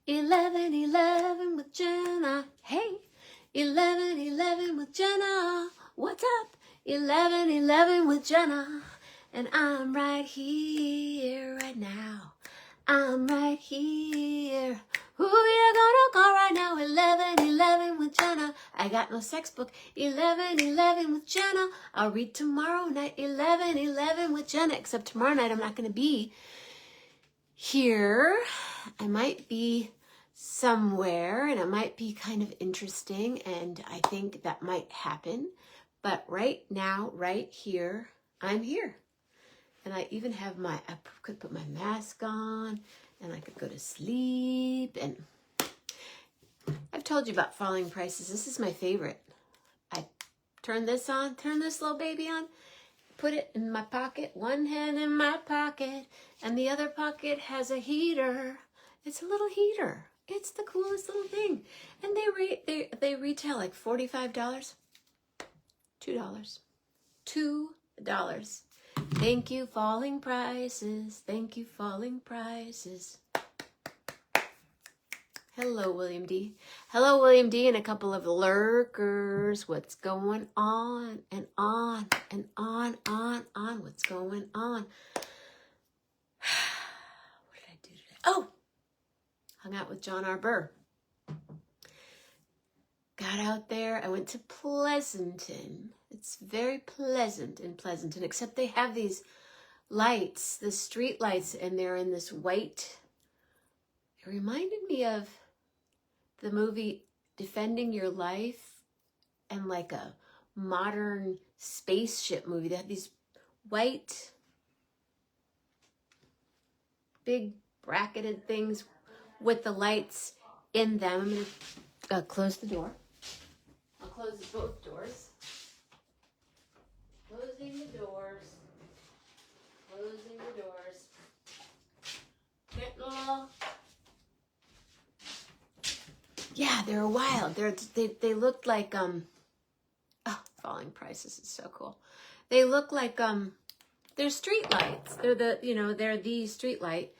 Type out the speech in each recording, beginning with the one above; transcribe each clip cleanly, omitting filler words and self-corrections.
11:11 with Jenna. Hey, 11:11 with Jenna. What's up? 11:11 with Jenna. And I'm right here right now. I'm right here. Who you gonna call right now? 11:11 with Jenna. I got no sex book. 11:11 with Jenna. I'll read tomorrow night. 11:11 with Jenna. Except tomorrow night I'm not going to be here. I might be somewhere, and it might be kind of interesting, and I think that might happen. But right now, right here, I'm here. And I even have I could put my mask on, and I could go to sleep. And I've told you about falling prices. This is my favorite. I turn this little baby on, put it in my pocket, one hand in my pocket, and the other pocket has a heater. It's a little heater. It's the coolest little thing. And they retail like $45. $2. $2. Thank you, falling prices. Thank you, falling prices. Hello, William D. Hello, William D. And a couple of lurkers. What's going on? And on and on. What's going on? What did I do today? Oh! Hung out with John R. Burr. Got out there. I went to Pleasanton. It's very pleasant in Pleasanton, except they have these lights, the street lights, and they're in this white. It reminded me of the movie Defending Your Life and like a modern spaceship movie. They have these white, big bracketed things with the lights in them. I'm going to close the door. I'll close both doors. Closing the doors. Closing the doors. Getting a little... Yeah, they're wild. They look like falling prices is so cool. They look like they're street lights. They're the street light.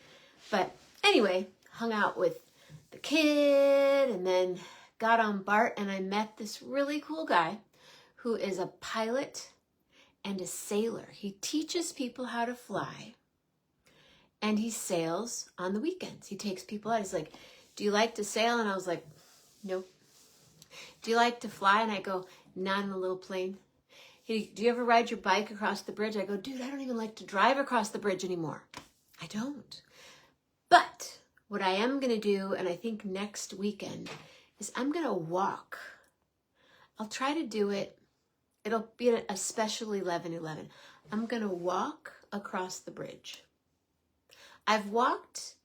But anyway, hung out with the kid and then got on BART, and I met this really cool guy who is a pilot and a sailor. He teaches people how to fly, and he sails on the weekends. He takes people out. He's like, do you like to sail? And I was like, nope. Do you like to fly? And I go, not in a little plane. Do you ever ride your bike across the bridge? I go, dude, I don't even like to drive across the bridge anymore. I don't. But what I am going to do, and I think next weekend, is I'm going to walk. I'll try to do it. It'll be a special 11:11. I'm going to walk across the bridge. I've walked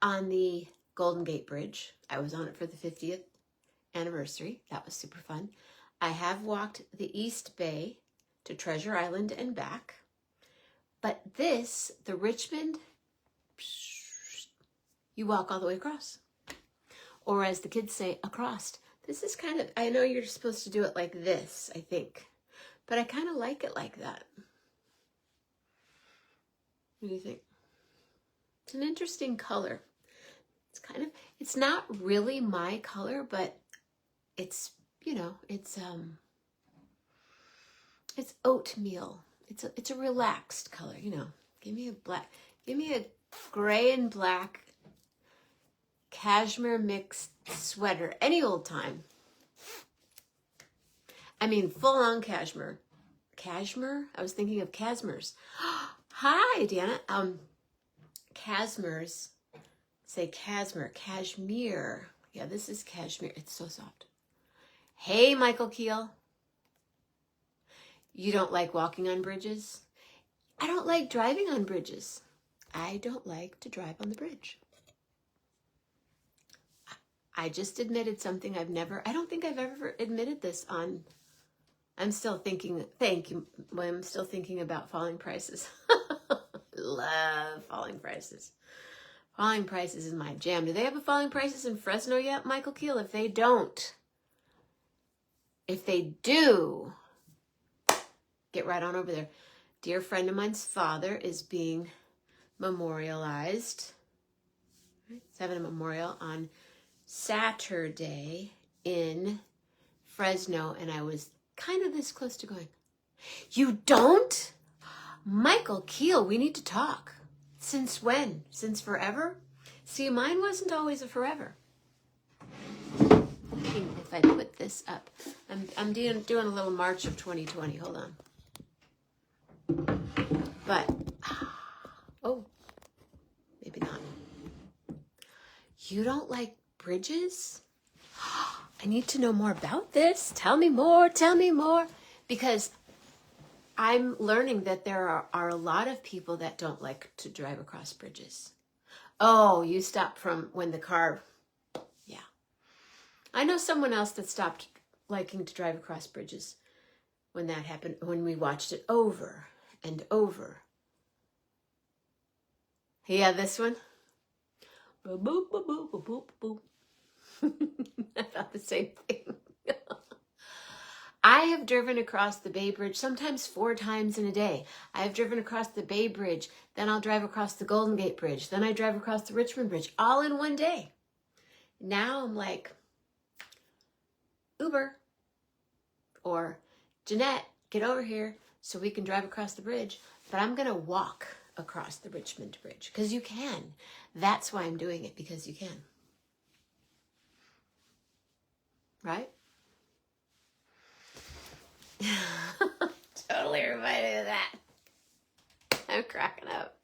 on the Golden Gate Bridge. I was on it for the 50th anniversary. That was super fun. I have walked the East Bay to Treasure Island and back. But this, the Richmond, you walk all the way across. Or as the kids say, across. This is kind of, I know you're supposed to do it like this, I think. But I kind of like it like that. What do you think? It's an interesting color. It's not really my color, but it's oatmeal. It's a relaxed color, Give me a gray and black cashmere mixed sweater any old time. I mean, full on cashmere. Cashmere? I was thinking of Casmers. Hi, Deanna. Casmers. Say cashmere. Yeah, this is cashmere. It's so soft. Hey, Michael Keel. You don't like walking on bridges? I don't like driving on bridges. I don't like to drive on the bridge. I just admitted something I don't think I've ever admitted this on. I'm still thinking, thank you. I'm still thinking about falling prices. Love falling prices. Falling prices is my jam. Do they have a falling prices in Fresno yet, Michael Keel? If they do, get right on over there. Dear friend of mine's father is being memorialized It's having a memorial on Saturday in Fresno, and I was kind of this close to going, you don't? Michael Keel, we need to talk. Since when? Since forever? See, mine wasn't always a forever. If I put this up, I'm doing a little March of 2020. Hold on. But, oh, maybe not. You don't like bridges? I need to know more about this. Tell me more. Tell me more. Because I'm learning that there are a lot of people that don't like to drive across bridges. Oh, you stopped from when the car... Yeah. I know someone else that stopped liking to drive across bridges when that happened, when we watched it over and over. Yeah, this one. Boop, boop, boop, boop, boop, boop. I thought the same thing. I have driven across the Bay Bridge sometimes 4 times in a day. I have driven across the Bay Bridge, then I'll drive across the Golden Gate Bridge, then I drive across the Richmond Bridge, all in one day. Now I'm like, Uber, or Jeanette, get over here so we can drive across the bridge. But I'm going to walk across the Richmond Bridge because you can. That's why I'm doing it, because you can. Right? Totally reminded of that. I'm cracking up.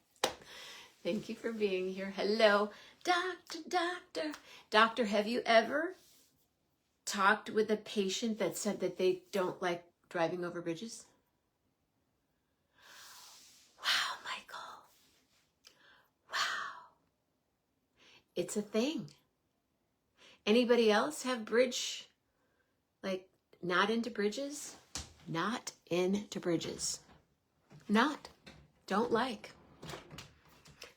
Thank you for being here. Hello, doctor. Doctor, have you ever talked with a patient that said that they don't like driving over bridges? Wow, Michael. Wow. It's a thing. Anybody else have bridge, like, not into bridges? Not into bridges. Not. Don't like.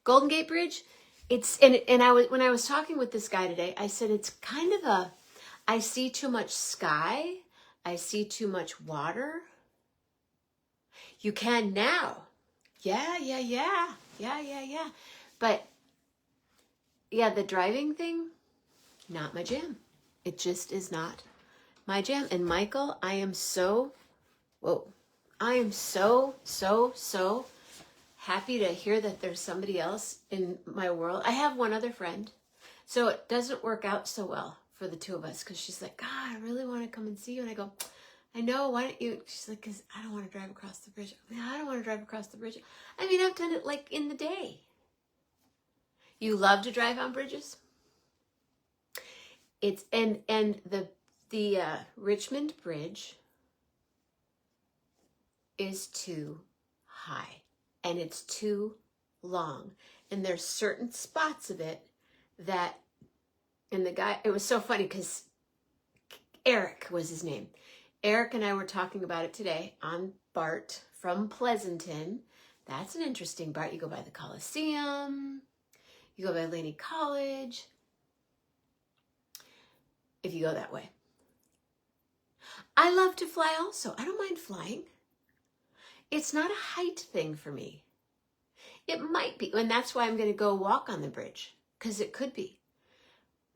Golden Gate Bridge, it's, and when I was talking with this guy today, I said it's kind of a, I see too much sky. I see too much water. You can now. Yeah. But yeah, the driving thing, not my jam. It just is not my jam. And Michael, I am so happy to hear that there's somebody else in my world. I have one other friend, so it doesn't work out so well for the two of us, because she's like, God, I really want to come and see you. And I go, I know, why don't you? She's like, because I don't want to drive across the bridge. I don't want to drive across the bridge. I mean, I've done it like in the day. You love to drive on bridges? It's, and the Richmond Bridge is too high and it's too long. And there's certain spots of it that, and the guy, it was so funny because Eric was his name. Eric and I were talking about it today on BART from Pleasanton. That's an interesting BART. You go by the Coliseum, you go by Laney College, if you go that way. I love to fly also. I don't mind flying. It's not a height thing for me. It might be, and that's why I'm going to go walk on the bridge, because it could be.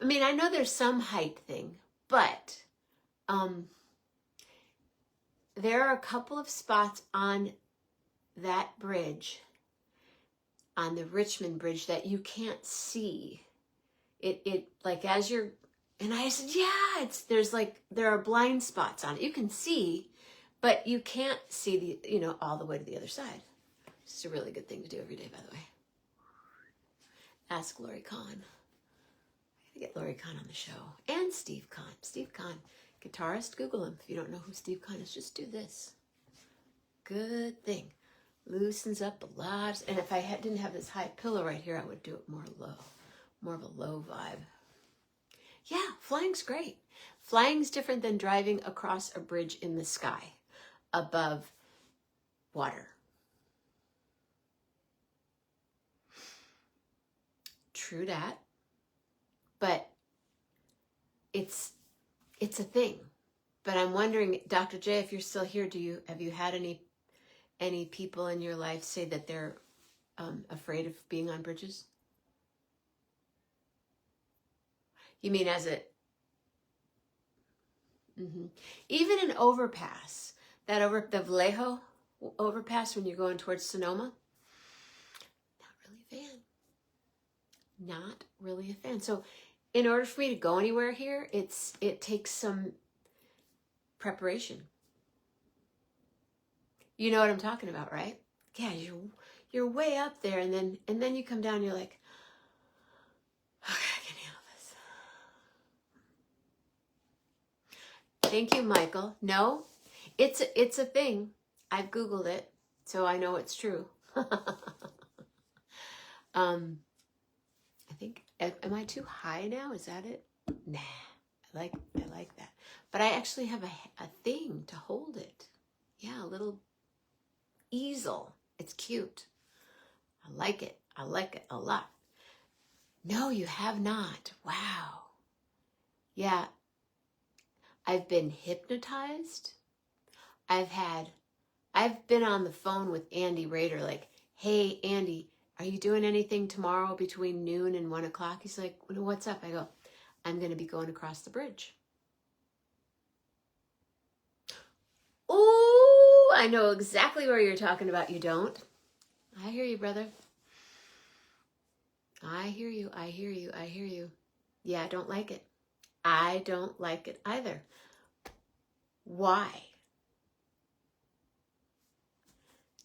I mean, I know there's some height thing, but there are a couple of spots on that bridge, on the Richmond Bridge, that you can't see. It like as you're, and I said, yeah, there are blind spots on it. You can see, but you can't see all the way to the other side. It's a really good thing to do every day, by the way. Ask Lori Kahn. I gotta get Lori Kahn on the show. And Steve Kahn. Steve Kahn, guitarist. Google him. If you don't know who Steve Kahn is, just do this. Good thing. Loosens up a lot. And if I didn't have this high pillow right here, I would do it more low. More of a low vibe. Yeah, flying's great. Flying's different than driving across a bridge in the sky above water. True that. But it's a thing. But I'm wondering, Dr. J, if you're still here, have you had any people in your life say that they're afraid of being on bridges? You mean as it, even an overpass, the Vallejo overpass when you're going towards Sonoma, not really a fan. Not really a fan. So in order for me to go anywhere here, it takes some preparation. You know what I'm talking about, right? Yeah, you're way up there, and then you come down, you're like, okay, I can handle this. Thank you, Michael. No, it's a thing. I've Googled it, so I know it's true. I think, am I too high now? Is that it? Nah, I like that. But I actually have a thing to hold it. Yeah, a little easel. It's cute. I like it. I like it a lot. No, you have not. Wow. Yeah. I've been hypnotized. I've been on the phone with Andy Rader, like, hey, Andy, are you doing anything tomorrow between noon and 1 o'clock? He's like, what's up? I go, I'm going to be going across the bridge. Oh, I know exactly where you're talking about. You don't? I hear you, brother. I hear you. I hear you. I hear you. Yeah, I don't like it. I don't like it either. Why?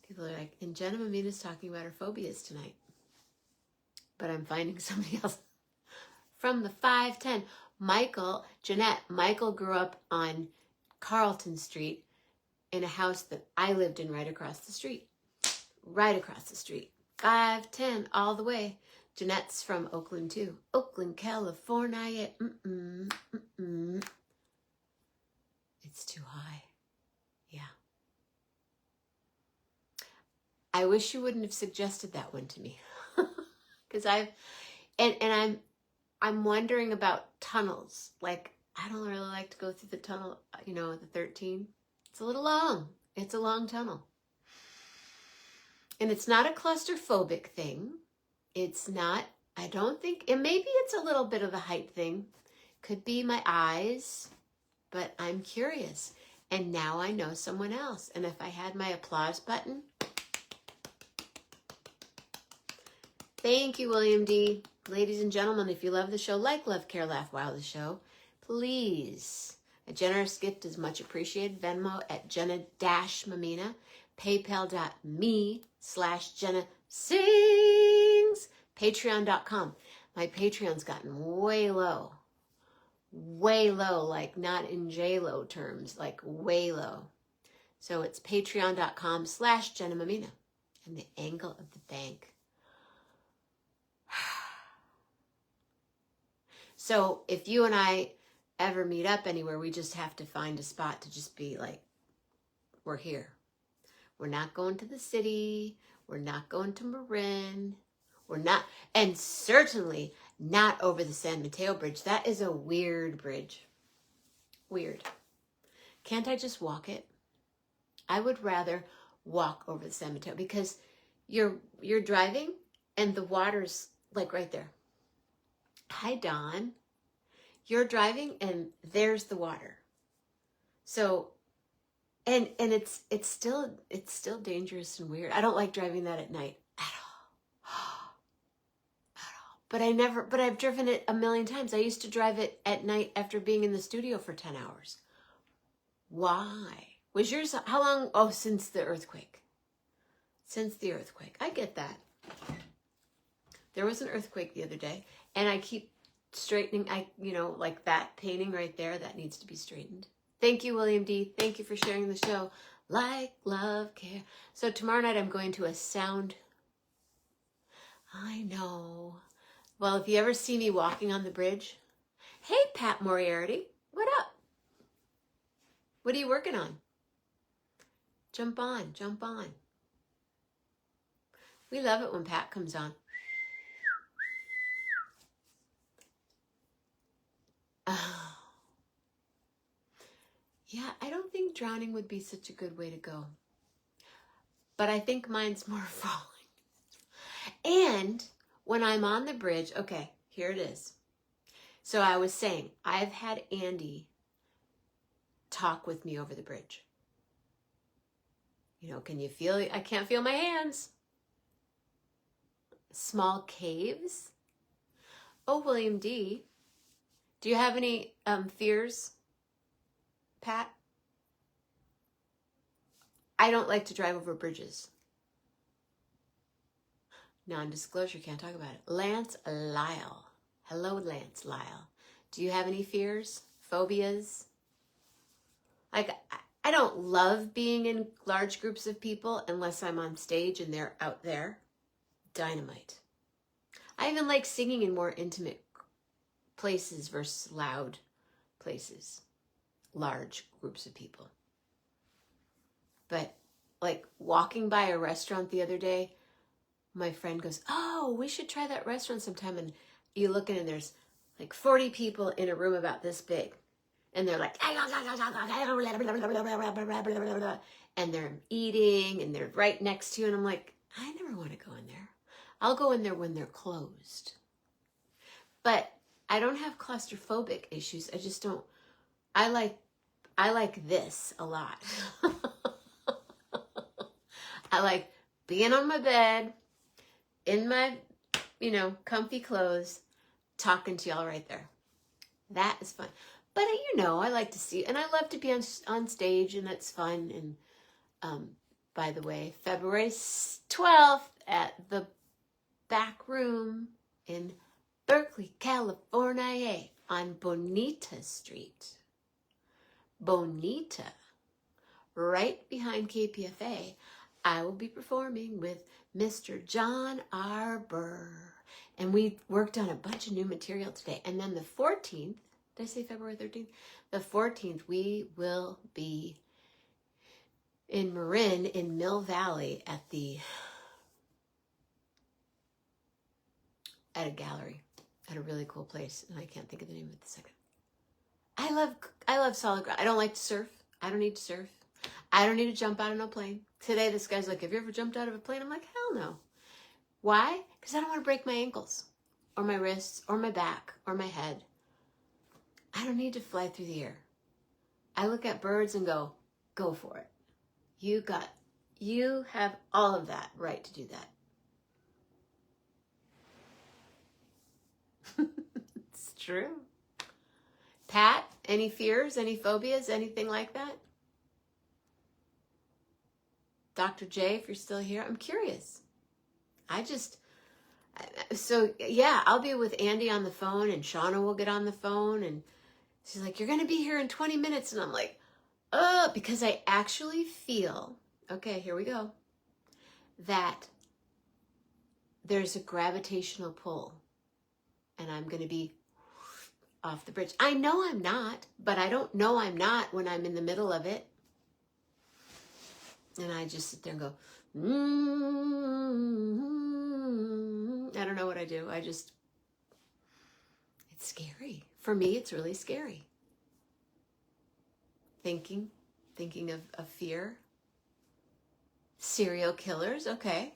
People are like, and Jenna Mamina's talking about her phobias tonight. But I'm finding somebody else. From the 510. Michael grew up on Carlton Street in a house that I lived in right across the street. Right across the street. 510 all the way. Jeanette's from Oakland too. Oakland, California. It's too high. Yeah. I wish you wouldn't have suggested that one to me. Because I'm wondering about tunnels. Like, I don't really like to go through the tunnel, the 13. It's a little long. It's a long tunnel. And it's not a claustrophobic thing. It's not, I don't think, and maybe it's a little bit of a height thing. Could be my eyes, but I'm curious. And now I know someone else. And if I had my applause button. Thank you, William D. Ladies and gentlemen, if you love the show, like, love, care, laugh, wow the show, please. A generous gift is much appreciated. Venmo at Jenna-Mammina. PayPal.me/JennaSings. Patreon.com. My Patreon's gotten way low. Way low, like not in J-Lo terms, like way low. So it's Patreon.com/Jenna Mammina. And the angle of the bank. So if you and I ever meet up anywhere, we just have to find a spot to just be like, we're here. We're not going to the city. We're not going to Marin. We're not, and certainly not over the San Mateo Bridge. That is a weird bridge. Weird. Can't I just walk it? I would rather walk over the San Mateo because you're driving and the water's like right there. Hi, Dawn. You're driving and there's the water. So, and it's still dangerous and weird. I don't like driving that at night at all. But I've driven it a million times. I used to drive it at night after being in the studio for 10 hours. Why? Was yours, how long? Oh, since the earthquake. Since the earthquake. I get that. There was an earthquake the other day, and I keep straightening, like that painting right there, that needs to be straightened. Thank you, William D. Thank you for sharing the show. Like, love, care. So tomorrow night I'm going to a sound. I know. Well, if you ever see me walking on the bridge, hey, Pat Moriarty, what up? What are you working on? Jump on, jump on. We love it when Pat comes on. Oh. Yeah, I don't think drowning would be such a good way to go. But I think mine's more falling. And when I'm on the bridge, okay, here it is. So I was saying, I've had Andy talk with me over the bridge. You know, can you feel it? I can't feel my hands. Small caves. Oh, William D. Do you have any fears, Pat? I don't like to drive over bridges. Non-disclosure, can't talk about it. Lance Lyle. Hello, Lance Lyle. Do you have any fears? Phobias? Like, I don't love being in large groups of people unless I'm on stage and they're out there. Dynamite. I even like singing in more intimate places versus loud places. Large groups of people. But like walking by a restaurant the other day, my friend goes, oh, we should try that restaurant sometime. And you look in and there's like 40 people in a room about this big. And they're like, and they're eating and they're right next to you. And I'm like, I never want to go in there. I'll go in there when they're closed. But I don't have claustrophobic issues. I just don't, I like this a lot. I like being on my bed, in my, comfy clothes, talking to y'all right there. That is fun. But, I like to see, and I love to be on stage, and that's fun. And by the way, February 12th at the Back Room in Berkeley, California, on Bonita Street. Bonita, right behind KPFA. I will be performing with Mr. John Arbor. And we worked on a bunch of new material today. And then the 14th, did I say February 13th? The 14th, we will be in Marin in Mill Valley at a gallery, at a really cool place. And I can't think of the name of it the second. I love solid ground. I don't like to surf. I don't need to surf. I don't need to jump out of no plane. Today, this guy's like, have you ever jumped out of a plane? I'm like, hell no. Why? Because I don't want to break my ankles or my wrists or my back or my head. I don't need to fly through the air. I look at birds and go for it. You have all of that right to do that. It's true. Pat, any fears, any phobias, anything like that? Dr. J, if you're still here, I'm curious. I'll be with Andy on the phone and Shauna will get on the phone and she's like, you're going to be here in 20 minutes. And I'm like, because I actually feel, okay, here we go, that there's a gravitational pull and I'm going to be off the bridge. I know I'm not, but I don't know I'm not when I'm in the middle of it. And I just sit there and go, I don't know what I do. It's scary. For me, it's really scary. Thinking of fear. Serial killers, okay.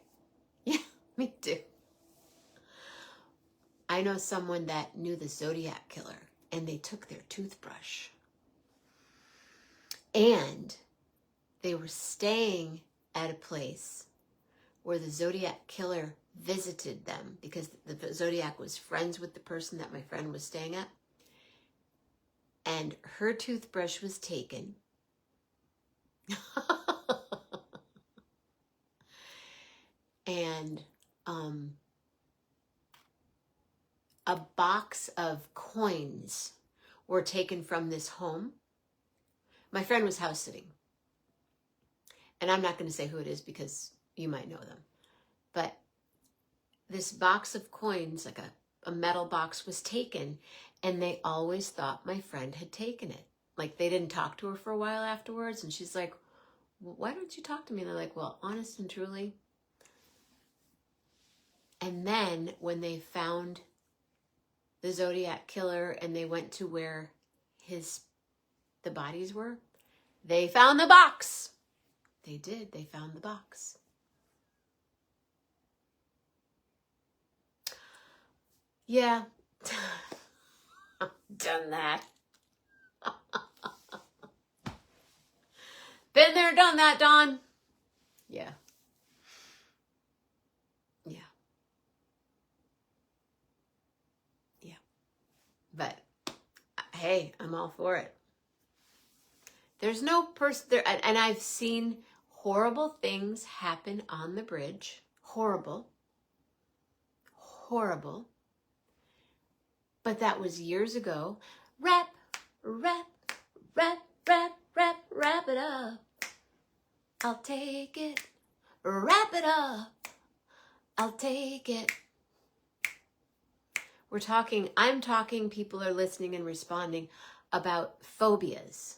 Yeah, me too. I know someone that knew the Zodiac killer, and they took their toothbrush. And they were staying at a place where the Zodiac killer visited them because the Zodiac was friends with the person that my friend was staying at. And her toothbrush was taken. And a box of coins were taken from this home. My friend was house sitting. And I'm not going to say who it is because you might know them. But this box of coins, like a metal box, was taken. And they always thought my friend had taken it. Like, they didn't talk to her for a while afterwards. And she's like, well, why don't you talk to me? And they're like, well, honest and truly. And then when they found the Zodiac killer and they went to where the bodies were, they found the box. They did. They found the box. Yeah. Done that. Been there, done that, Dawn. Yeah. Yeah. Yeah. But hey, I'm all for it. There's no person there, and I've seen horrible things happen on the bridge. Horrible. Horrible. But that was years ago. Wrap it up. I'll take it. Wrap it up. I'll take it. I'm talking, people are listening and responding about phobias.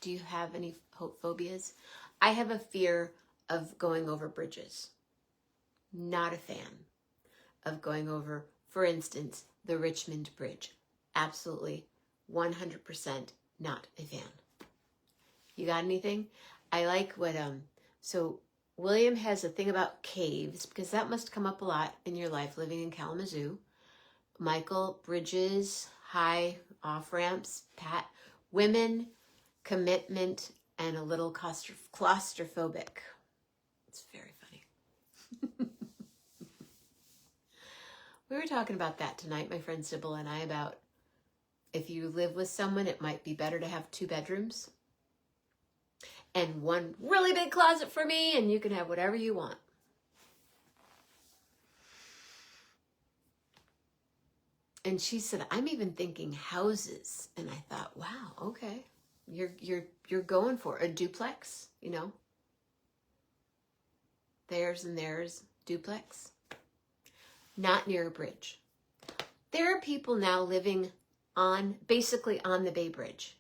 Do you have any phobias? I have a fear of going over bridges. Not a fan of going over, for instance, the Richmond Bridge. Absolutely, 100% not a fan. You got anything? I like what, so William has a thing about caves, because that must come up a lot in your life living in Kalamazoo. Michael, bridges, high off-ramps, Pat, women, commitment, and a little claustrophobic. It's very funny. We were talking about that tonight, my friend Sybil and I, about if you live with someone, it might be better to have 2 bedrooms and one really big closet for me, and you can have whatever you want. And she said, I'm even thinking houses. And I thought, wow, okay. You're going for a duplex, you know? Theirs and theirs, duplex. Not near a bridge. There are people now living basically on the Bay Bridge.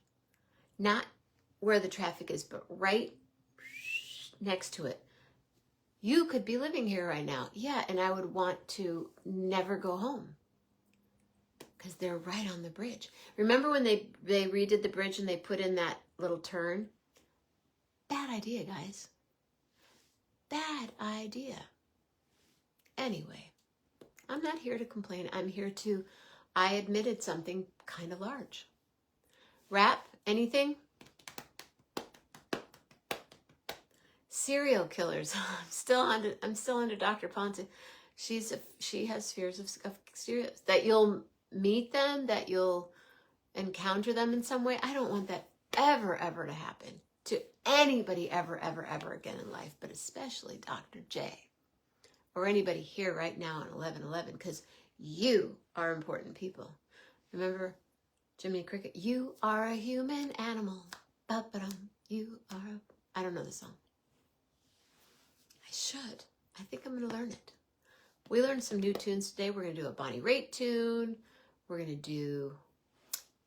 Not where the traffic is, but right next to it. You could be living here right now. Yeah, and I would want to never go home. Because they're right on the bridge. Remember when they redid the bridge and they put in that little turn? Bad idea, guys. Bad idea. Anyway, I'm not here to complain. I admitted something kind of large. Rap, anything? Serial killers. I'm still under Dr. Ponce. She has fears of serial, that you'll meet them, that you'll encounter them in some way. I don't want that ever to happen to anybody ever again in life, but especially Dr. J or anybody here right now on 11/11, because you are important people. Remember Jiminy Cricket? You are a human animal. You are I don't know the song. I should. I think I'm going to learn it. We learned some new tunes today. We're going to do a Bonnie Raitt tune. We're going to do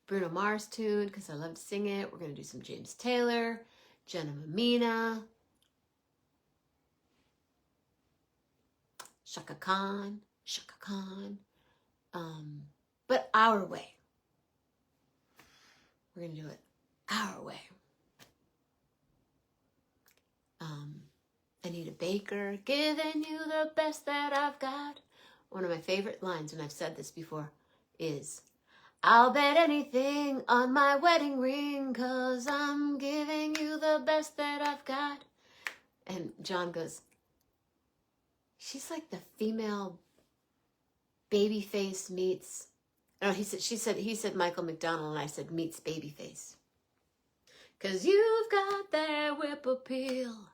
Bruno Mars tune because I love to sing it. We're going to do some James Taylor, Jenna Mammina, Shaka Khan, but our way. We're going to do it our way. Anita Baker, giving you the best that I've got. One of my favorite lines, and I've said this before, is, I'll bet anything on my wedding ring, 'cause I'm giving you the best that I've got. And John goes, she's like the female Babyface meets, no, he said Michael McDonald, and I said meets Babyface. 'Cause you've got that whip appeal.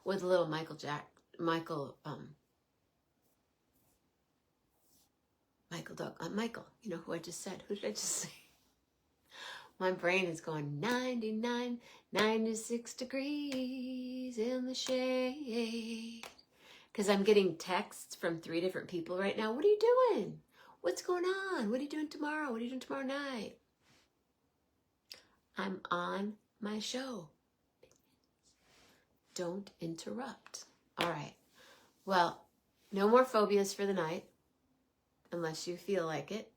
With a little Michael, you know who I just said. Who did I just say? My brain is going 99, 96 degrees in the shade. Because I'm getting texts from 3 different people right now. What are you doing? What's going on? What are you doing tomorrow? What are you doing tomorrow night? I'm on my show. Don't interrupt. All right. Well, no more phobias for the night, unless you feel like it.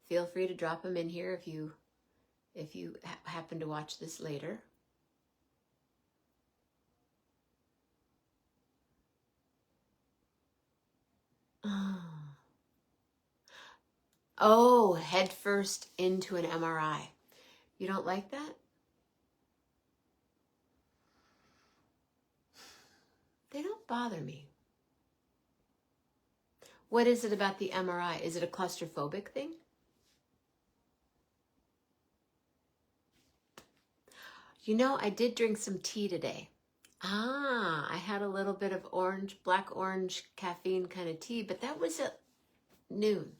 Feel free to drop them in here if you happen to watch this later. Oh, head first into an MRI. You don't like that? They don't bother me. What is it about the MRI? Is it a claustrophobic thing? You know, I did drink some tea today. I had a little bit of black orange caffeine kind of tea, but that was at noon.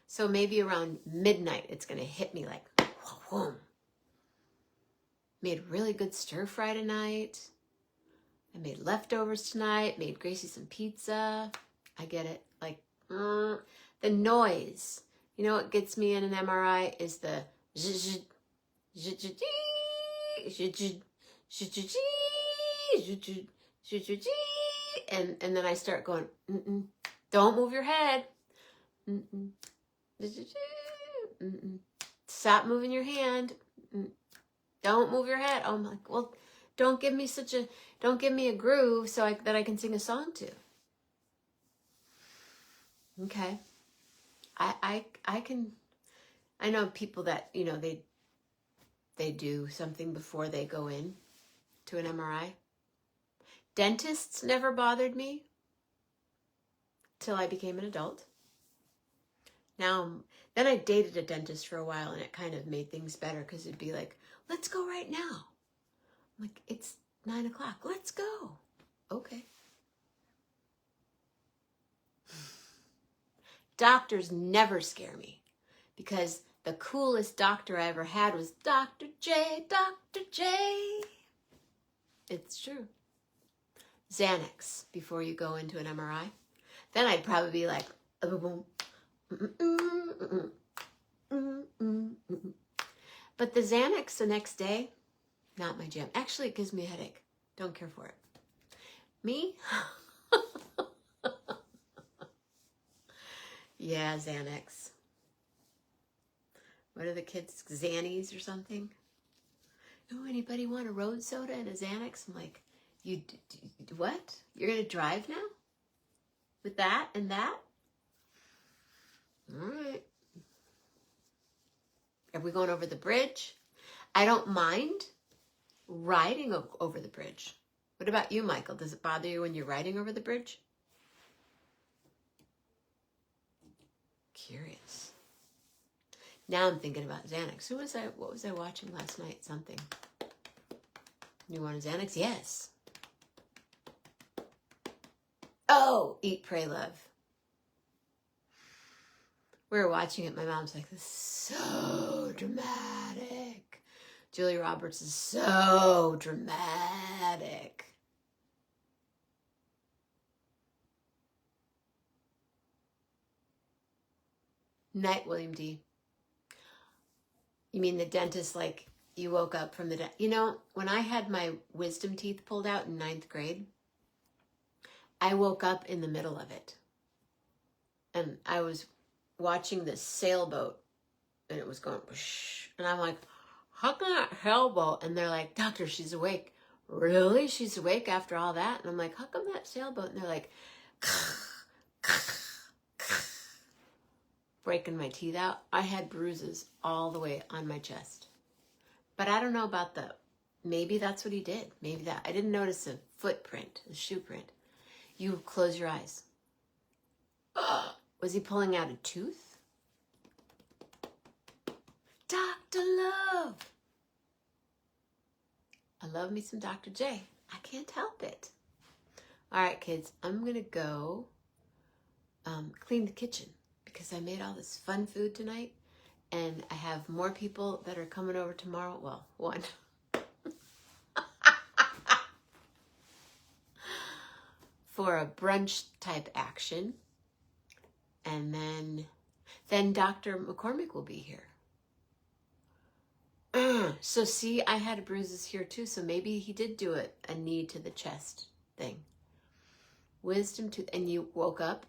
So maybe around midnight, it's going to hit me like, whoom. Made really good stir fry tonight. I made leftovers tonight, made Gracie some pizza. I get it. Like, the noise. You know what gets me in an MRI is the and then I start going, don't move your head. Stop moving your hand. Don't move your head. Oh, I'm like, well, don't give me a groove that I can sing a song to. Okay. I know people that, you know, they do something before they go in to an MRI. Dentists never bothered me till I became an adult. Then I dated a dentist for a while, and it kind of made things better because it'd be like, let's go right now. I'm like, it's 9 o'clock. Let's go. Okay. Doctors never scare me because the coolest doctor I ever had was Dr. J, Dr. J. It's true. Xanax before you go into an MRI. Then I'd probably be like, but the Xanax the next day, not my jam. Actually, it gives me a headache. Don't care for it. Me? Yeah, Xanax. What are the kids? Xannies or something? Oh, anybody want a road soda and a Xanax? I'm like, what? You're going to drive now? With that and that? All right. Are we going over the bridge? I don't mind riding over the bridge. What about you, Michael? Does it bother you when you're riding over the bridge? Curious. Now I'm thinking about Xanax. What was I watching last night? Something. You want a Xanax? Yes. Oh, Eat, Pray, Love. We were watching it. My mom's like, this is so dramatic. Julia Roberts is so dramatic. Night, William D. You mean the dentist, like, you woke up from the dentist? You know, when I had my wisdom teeth pulled out in 9th grade, I woke up in the middle of it. And I was watching this sailboat, and it was going, whoosh, and I'm like, how can that sailboat? And they're like, doctor, she's awake. Really? She's awake after all that? And I'm like, how come that sailboat? And they're like, breaking my teeth out. I had bruises all the way on my chest. But I don't know about maybe that's what he did. Maybe that. I didn't notice a footprint, a shoe print. You close your eyes. Was he pulling out a tooth? Dr. Love. I love me some Dr. J. I can't help it. All right, kids, I'm going to go clean the kitchen because I made all this fun food tonight, and I have more people that are coming over tomorrow. Well, one. For a brunch type action. And then Dr. McCormick will be here. So see, I had bruises here too. So maybe he did do a knee to the chest thing. Wisdom tooth, and you woke up.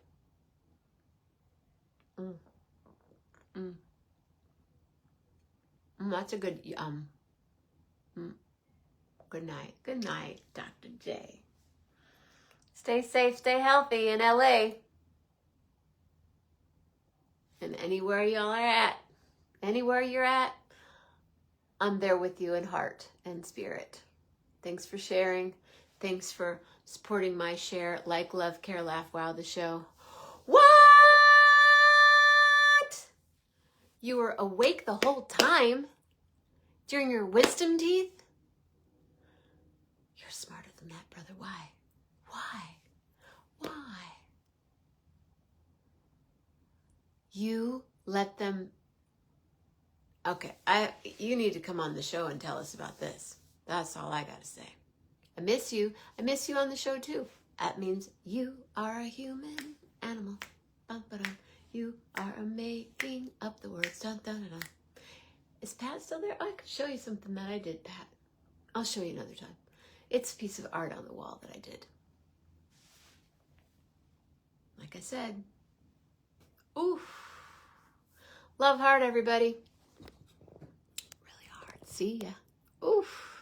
That's a good. Good night. Good night, Dr. J. Stay safe, stay healthy in LA. And anywhere y'all are at, anywhere you're at, I'm there with you in heart and spirit. Thanks for sharing. Thanks for supporting my share. Like, love, care, laugh, wow, the show. What? You were awake the whole time during your wisdom teeth? You're smarter than that, brother. Why? Why? You let them... Okay, you need to come on the show and tell us about this. That's all I got to say. I miss you. I miss you on the show too. That means you are a human animal. Bum-ba-dum. You are making up the words. Dun, dun, dun, dun. Is Pat still there? Oh, I could show you something that I did, Pat. I'll show you another time. It's a piece of art on the wall that I did. Like I said. Oof. Love heart, everybody. Really hard. See ya. Oof.